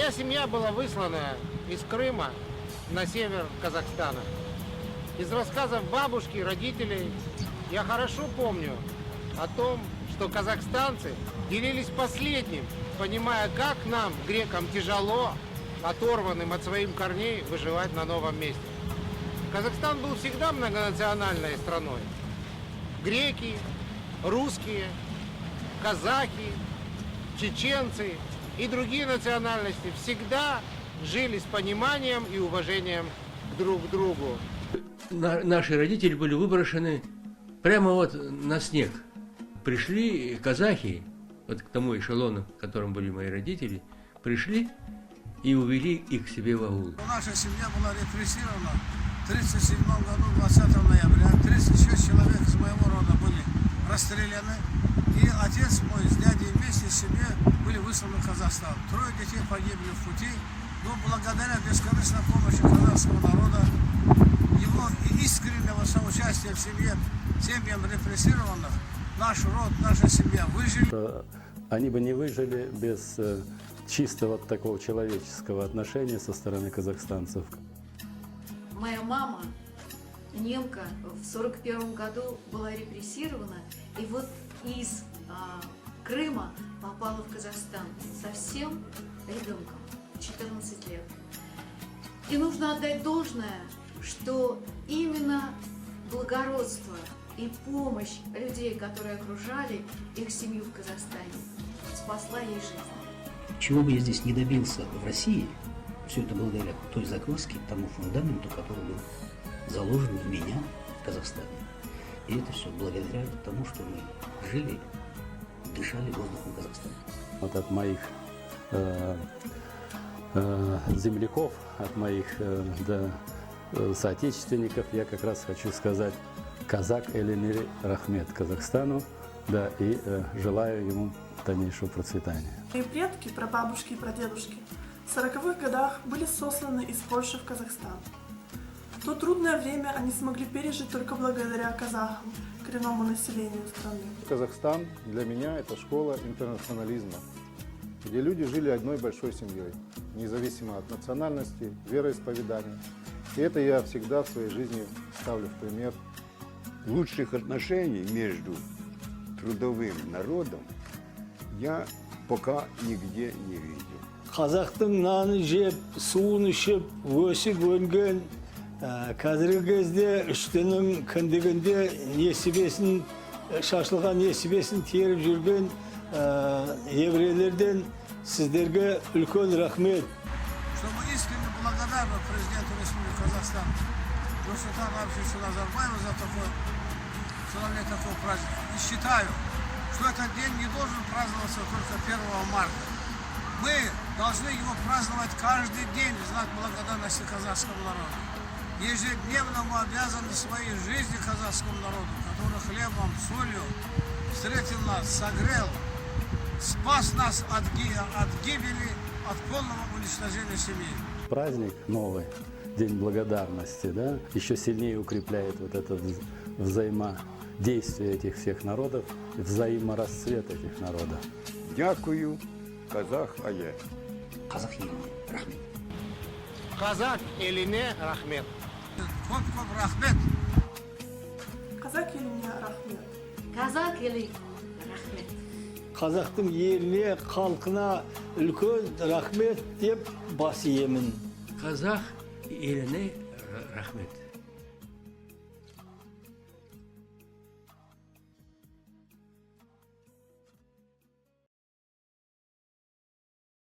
Моя семья была выслана из Крыма на север Казахстана. Из рассказов бабушки, родителей я хорошо помню о том, что казахстанцы делились последним, понимая, как нам, грекам, тяжело, оторванным от своих корней, выживать на новом месте. Казахстан был всегда многонациональной страной. Греки, русские, казахи, чеченцы и другие национальности всегда жили с пониманием и уважением друг к другу. Наши родители были выброшены прямо вот на снег. Пришли казахи, вот к тому эшелону, в котором были мои родители, пришли и увели их к себе в аул. Наша семья была репрессирована в 1937 году, 20 ноября. 36 человек из моего рода были расстреляны. И отец мой с дядей вместе с семьей были высланы в Казахстан. 3 детей погибли в пути. Но благодаря бескорыстной помощи казахского народа, его искреннего соучастия в семьям репрессированных, наш род, наша семья выжили. Они бы не выжили без чистого такого человеческого отношения со стороны казахстанцев. Моя мама, немка, в 1941 году была репрессирована, и вот из Крыма попала в Казахстан совсем ребенком, 14 лет. И нужно отдать должное, что именно благородство и помощь людей, которые окружали их семью в Казахстане, спасла ей жизнь. Чего бы я здесь не добился в России, все это благодаря той закваске, тому фундаменту, который был заложен в меня в Казахстане. И это все благодаря тому, что мы жили, дышали воздухом Казахстана. Вот от моих земляков, от моих соотечественников я как раз хочу сказать казак Элине Рахмет Казахстану, да, и желаю ему дальнейшего процветания. Мои предки, прабабушки и прадедушки в 40-х годах были сосланы из Польши в Казахстан. В то трудное время они смогли пережить только благодаря казахам, коренному населению страны. Казахстан для меня это школа интернационализма, где люди жили одной большой семьей, независимо от национальности, вероисповедания. И это я всегда в своей жизни ставлю в пример. Лучших отношений между трудовым народом я пока нигде не видел. Қазақтың наны жеп, суын ішіп, өсіп өнген, қазіргі кезде үштінің кіндігінде несібесін, шашылған несібесін теріп жүрген еврейлерден сіздерге үлкен рахмет. Что мы искренне благодарны президенту Республики Казахстан Нурсултану Абишевичу Назарбаеву за такой праздник. И считаю, что этот день не должен праздноваться только 1 марта. Мы должны его праздновать каждый день в знак благодарности казахскому народу. Ежедневно мы обязаны своей жизни казахскому народу, который хлебом, солью встретил нас, согрел, спас нас от гибели, от полного уничтожения семьи. Праздник новый, День благодарности, да, еще сильнее укрепляет вот это взаимодействие этих всех народов, взаиморасцвет этих народов. Дякую, казах Ае. Казах Еліне рахмет. Казак Элине Рахмет. Көп рахмет. Казак Еліне рахмет. Казак или рахмет. Қазақтың еліне, халқына үлкен рахмет деп бас иемін. Казах Елене Рахмет.